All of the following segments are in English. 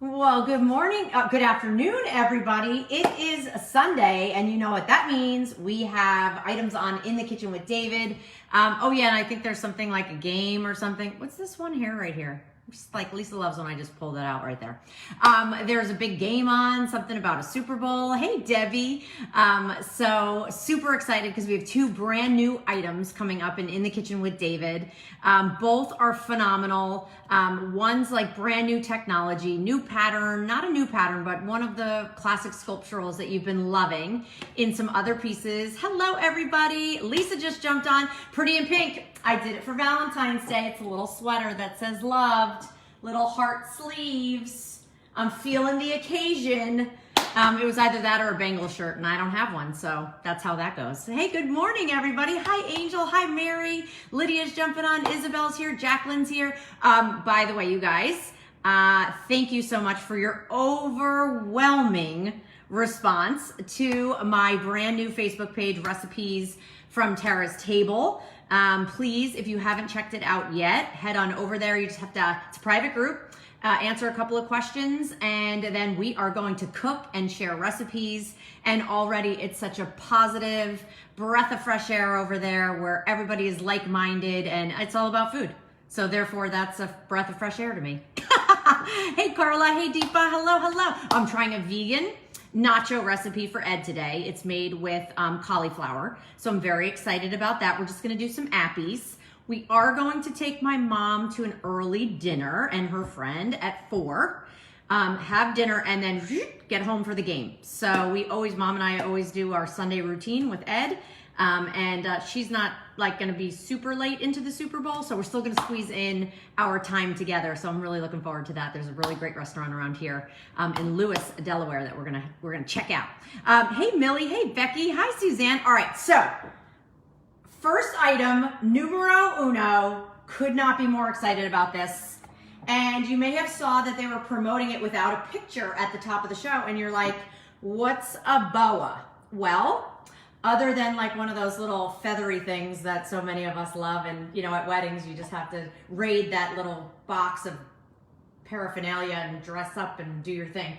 Well, good morning, good afternoon, everybody. It is Sunday, and you know what that means. We have items on In the Kitchen with David. Oh yeah, and I think there's something like a game or something. What's this one here, right here? Just like Lisa loves when I just pull that out right there. There's a big game on, something about a Super Bowl. Hey, Debbie. So super excited because we have two brand new items coming up in the Kitchen with David. Both are phenomenal. One's like brand new technology, new pattern, not a new pattern, but one of the classic sculpturals that you've been loving in some other pieces. Hello, everybody. Lisa just jumped on. Pretty in Pink. I did it for Valentine's Day. It's a little sweater that says loved, little heart sleeves. I'm feeling the occasion. It was either that or a Bengal shirt, and I don't have one, so that's how that goes. Hey, good morning, everybody. Hi, Angel. Hi, Mary. Lydia's jumping on. Isabel's here. Jacqueline's here. By the way, you guys, thank you so much for your overwhelming response to my brand new Facebook page, Recipes from Tara's Table. Please, if you haven't checked it out yet, head on over there. You just have to, it's a private group, answer a couple of questions, and then we are going to cook and share recipes. And already it's such a positive breath of fresh air over there where everybody is like-minded and it's all about food. So therefore, that's a breath of fresh air to me. Hey, Carla. Hey, Deepa. Hello, hello. I'm trying a vegan nacho recipe for Ed today. It's made with cauliflower. So I'm very excited about that. We're just gonna do some appies. We are going to take my mom to an early dinner and her friend at 4, have dinner and then get home for the game. So Mom and I always do our Sunday routine with Ed. She's not like gonna be super late into the Super Bowl, so we're still gonna squeeze in our time together. So I'm really looking forward to that. There's a really great restaurant around here in Lewis, Delaware that we're gonna check out. Hey, Millie. Hey, Becky. Hi, Suzanne. All right, so first item, numero uno. Could not be more excited about this. And you may have saw that they were promoting it without a picture at the top of the show, and you're like, what's a boa? Well, other than like one of those little feathery things that so many of us love, and you know, at weddings you just have to raid that little box of paraphernalia and dress up and do your thing.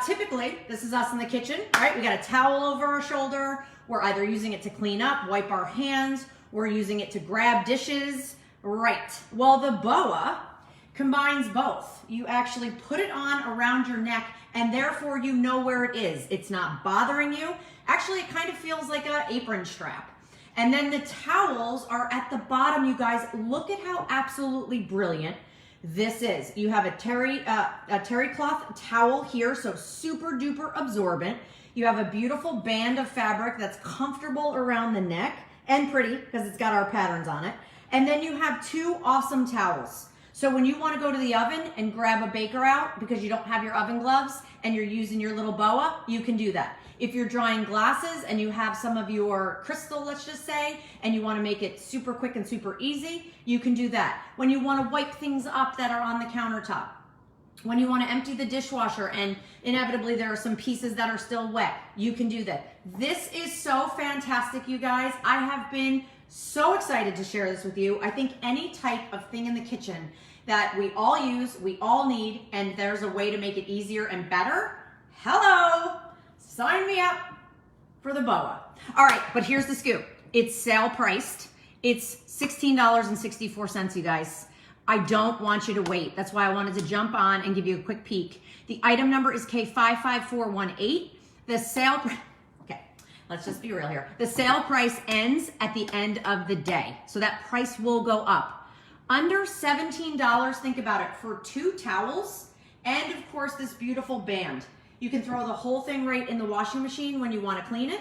Typically, this is us in the kitchen, right? We got a towel over our shoulder. We're either using it to clean up, wipe our hands, we're using it to grab dishes, right? Well, the boa combines both. You actually put it on around your neck and therefore you know where it is. It's not bothering you. Actually, it kind of feels like an apron strap. And then the towels are at the bottom, you guys. Look at how absolutely brilliant this is. You have a terry cloth towel here, so super duper absorbent. You have a beautiful band of fabric that's comfortable around the neck and pretty because it's got our patterns on it. And then you have two awesome towels. So when you want to go to the oven and grab a baker out because you don't have your oven gloves and you're using your little boa, you can do that. If you're drying glasses and you have some of your crystal, let's just say, and you want to make it super quick and super easy, you can do that. When you want to wipe things up that are on the countertop, when you want to empty the dishwasher and inevitably there are some pieces that are still wet, you can do that. This is so fantastic, you guys. I have been so excited to share this with you. I think any type of thing in the kitchen that we all use, we all need, and there's a way to make it easier and better, hello, sign me up for the boa. All right, but here's the scoop. It's sale priced. It's $16.64, you guys. I don't want you to wait. That's why I wanted to jump on and give you a quick peek. The item number is K55418. The sale, okay, let's just be real here. The sale price ends at the end of the day. So that price will go up. Under $17, think about it, for two towels and of course this beautiful band. You can throw the whole thing right in the washing machine when you want to clean it.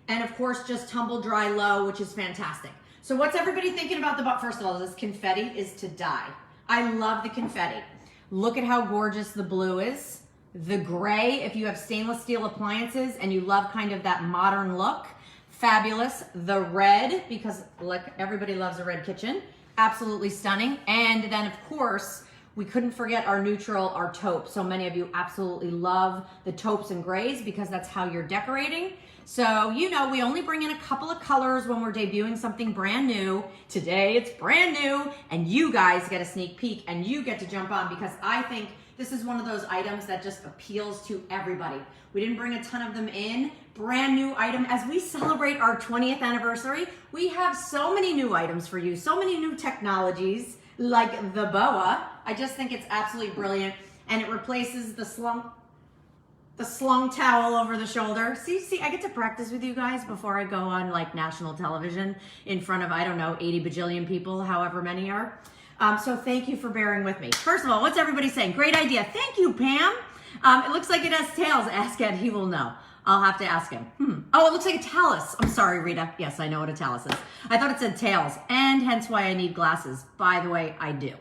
And of course just tumble dry low, which is fantastic. So what's everybody thinking about the boat? First of all, this confetti is to die. I love the confetti. Look at how gorgeous the blue is. The gray, if you have stainless steel appliances and you love kind of that modern look, fabulous. The red, because look, everybody loves a red kitchen. Absolutely stunning. And then of course, we couldn't forget our neutral, our taupe. So many of you absolutely love the taupes and grays because that's how you're decorating. So, you know, we only bring in a couple of colors when we're debuting something brand new. Today it's brand new and you guys get a sneak peek and you get to jump on because I think This is one of those items that just appeals to everybody. We didn't bring a ton of them in. Brand new item. As we celebrate our 20th anniversary, we have so many new items for you, so many new technologies like the boa. I just think it's absolutely brilliant. And it replaces the slung towel over the shoulder. See, I get to practice with you guys before I go on like national television in front of, I don't know, 80 bajillion people, however many are. So thank you for bearing with me. First of all, what's everybody saying? Great idea. Thank you, Pam. It looks like it has tails. Ask Ed, he will know. I'll have to ask him. Oh, it looks like a talus. I'm sorry, Rita. Yes, I know what a talus is. I thought it said tails, and hence why I need glasses. By the way, I do.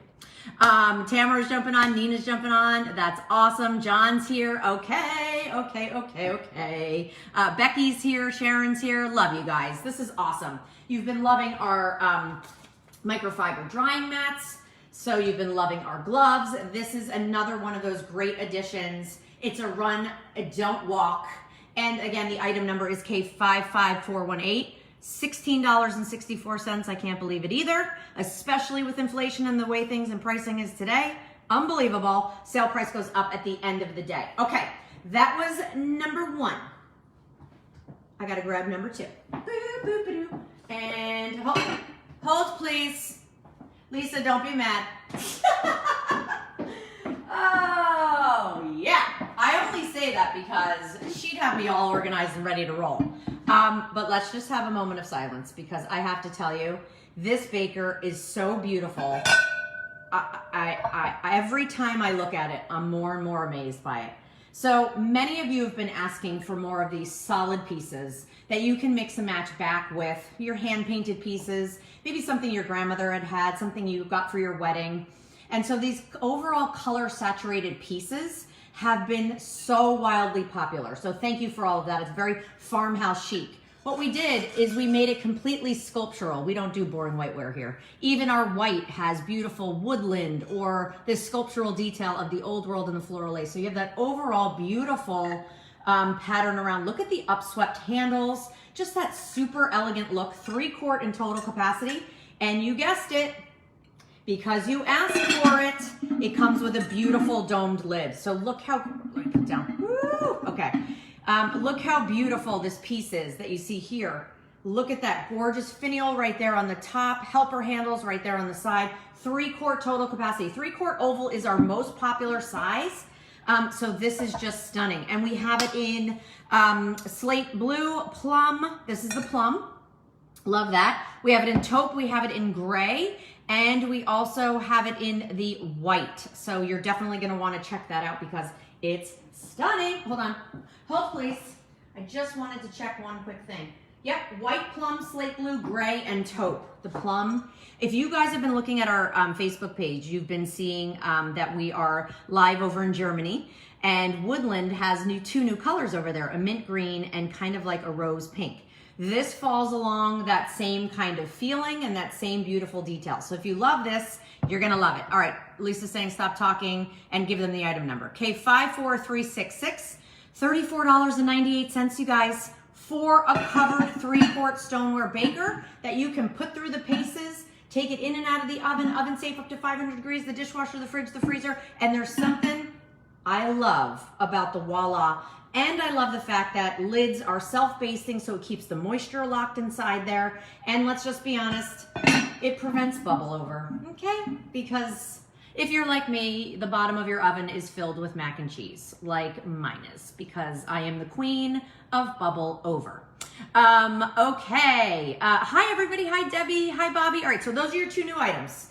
Tamara's jumping on, Nina's jumping on. That's awesome. John's here. Okay. Becky's here, Sharon's here. Love you guys. This is awesome. You've been loving our microfiber drying mats. So you've been loving our gloves. This is another one of those great additions. It's a run, a don't walk. And again, the item number is K55418. $16.64. I can't believe it either, especially with inflation and the way things and pricing is today. Unbelievable. Sale price goes up at the end of the day. Okay, that was number one. I gotta grab number two. And hold please. Lisa, don't be mad. Oh, yeah. I only say that because she'd have me all organized and ready to roll. But let's just have a moment of silence because I have to tell you, this baker is so beautiful. Every time I look at it, I'm more and more amazed by it. So many of you have been asking for more of these solid pieces that you can mix and match back with your hand-painted pieces, maybe something your grandmother had, something you got for your wedding. And so these overall color-saturated pieces have been so wildly popular. So thank you for all of that. It's very farmhouse chic. What we did is we made it completely sculptural. We don't do boring whiteware here. Even our white has beautiful woodland or this sculptural detail of the old world and the floral lace. So you have that overall beautiful pattern around. Look at the upswept handles, just that super elegant look, 3-quart in total capacity. And you guessed it, because you asked for it, it comes with a beautiful domed lid. So look how, let me put it down. Woo, okay. Look how beautiful this piece is that you see here. Look at that gorgeous finial right there on the top, helper handles right there on the side, 3-quart total capacity. 3-quart oval is our most popular size. So this is just stunning. And we have it in slate blue, plum. This is the plum. Love that. We have it in taupe, we have it in gray, and we also have it in the white. So you're definitely gonna wanna check that out because it's stunning. Hold on, hold please. I just wanted to check one quick thing. Yep, white, plum, slate blue, gray, and taupe. The plum. If you guys have been looking at our Facebook page, you've been seeing that we are live over in Germany, and Woodland has two new colors over there, a mint green and kind of like a rose pink. This falls along that same kind of feeling and that same beautiful detail. So if you love this, you're gonna love it. All right, Lisa's saying stop talking and give them the item number. K54366, $34.98, you guys, for a covered 3-quart stoneware baker that you can put through the paces, take it in and out of the oven safe up to 500 degrees, the dishwasher, the fridge, the freezer, and there's something I love about the Voila. And I love the fact that lids are self-basting, so it keeps the moisture locked inside there. And let's just be honest, it prevents bubble over, okay? Because if you're like me, the bottom of your oven is filled with mac and cheese, like mine is, because I am the queen of bubble over. Okay, hi everybody, hi Debbie, hi Bobby. All right, so those are your 2 new items.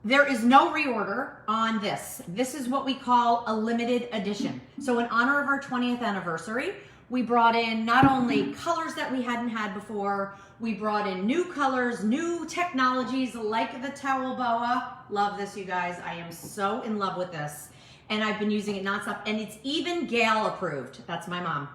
There is no reorder on this. This is what we call a limited edition. So in honor of our 20th anniversary, we brought in not only colors that we hadn't had before, we brought in new colors, new technologies like the towel boa. Love this, you guys. I am so in love with this. And I've been using it nonstop. And it's even Gail approved. That's my mom.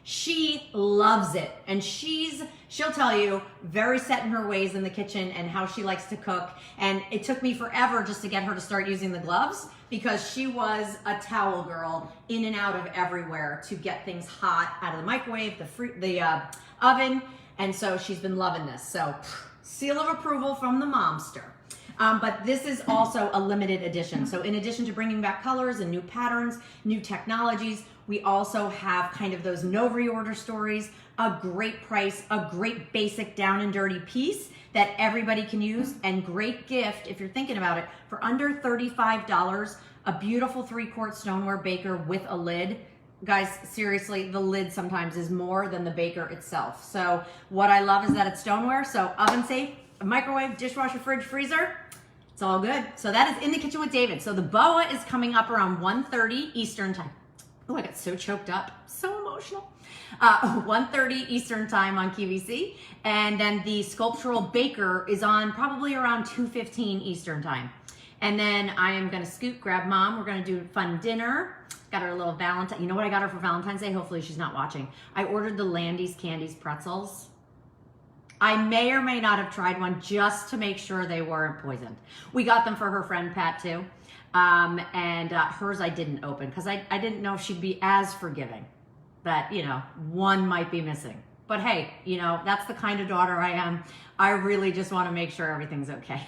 She loves it, and she'll tell you, very set in her ways in the kitchen and how she likes to cook. And it took me forever just to get her to start using the gloves because she was a towel girl in and out of everywhere to get things hot out of the microwave, the oven. And so she's been loving this. So seal of approval from the momster. But this is also a limited edition. So in addition to bringing back colors and new patterns, new technologies, we also have kind of those no reorder stories, a great price, a great basic down and dirty piece that everybody can use, and great gift if you're thinking about it. For under $35, a beautiful 3-quart stoneware baker with a lid. Guys, seriously, the lid sometimes is more than the baker itself. So what I love is that it's stoneware, so oven safe, microwave, dishwasher, fridge, freezer, it's all good. So that is In the Kitchen with David. So the BOA is coming up around 1:30 Eastern time. Oh, I got so choked up, so emotional. 1:30 Eastern time on QVC. And then the sculptural baker is on probably around 2:15 Eastern time. And then I am gonna scoot, grab mom. We're gonna do a fun dinner. Got her a little Valentine. You know what I got her for Valentine's Day? Hopefully she's not watching. I ordered the Landy's Candies pretzels. I may or may not have tried one just to make sure they weren't poisoned. We got them for her friend Pat too. And hers I didn't open because I didn't know if she'd be as forgiving. That, you know, one might be missing. But hey, you know, that's the kind of daughter I am. I really just want to make sure everything's okay.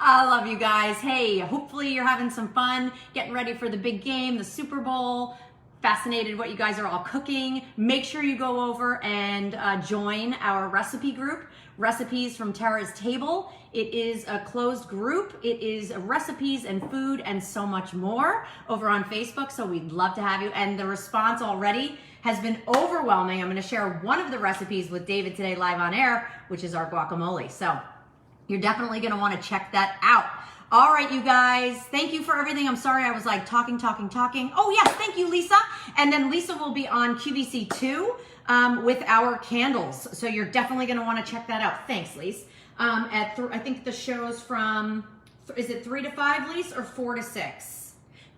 I love you guys. Hey, hopefully you're having some fun, getting ready for the big game, the Super Bowl. Fascinated what you guys are all cooking. Make sure you go over and join our recipe group, Recipes from Tara's Table. It is a closed group. It is recipes and food and so much more over on Facebook. So we'd love to have you. And the response already has been overwhelming. I'm going to share one of the recipes with David today live on air, which is our guacamole. So you're definitely going to want to check that out. All right, you guys, thank you for everything. I'm sorry I was like talking. Oh yes, thank you, Lisa. And then Lisa will be on QVC2 with our candles. So you're definitely gonna wanna check that out. Thanks, Lisa. I think the show's from, is it 3 to 5, Lisa, or 4 to 6?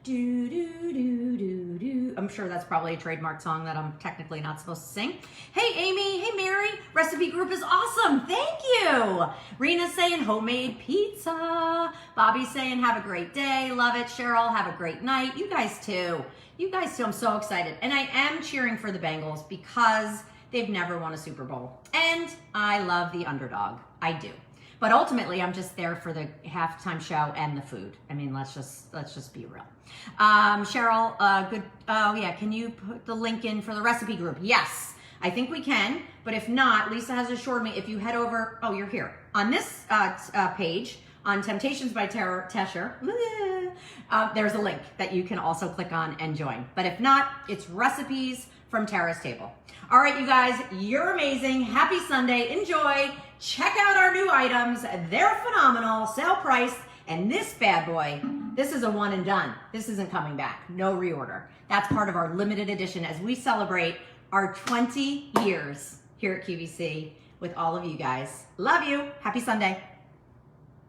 Do, do, do, do, do. I'm sure that's probably a trademark song that I'm technically not supposed to sing. Hey, Amy. Hey, Mary. Recipe group is awesome. Thank you. Rena's saying homemade pizza. Bobby's saying have a great day. Love it. Cheryl, have a great night. You guys too. You guys too. I'm so excited. And I am cheering for the Bengals because they've never won a Super Bowl. And I love the underdog. I do. But ultimately, I'm just there for the halftime show and the food. I mean, let's just be real. Cheryl, good. Oh yeah, can you put the link in for the recipe group? Yes, I think we can. But if not, Lisa has assured me if you head over. Oh, you're here on this page on Temp-tations by Tesher. There's a link that you can also click on and join. But if not, it's recipes from Tara's Table. All right, you guys, you're amazing. Happy Sunday. Enjoy. Check out our new items. They're phenomenal. Sale price. And this bad boy, this is a one and done. This isn't coming back. No reorder. That's part of our limited edition as we celebrate our 20 years here at QVC with all of you guys. Love you. Happy Sunday.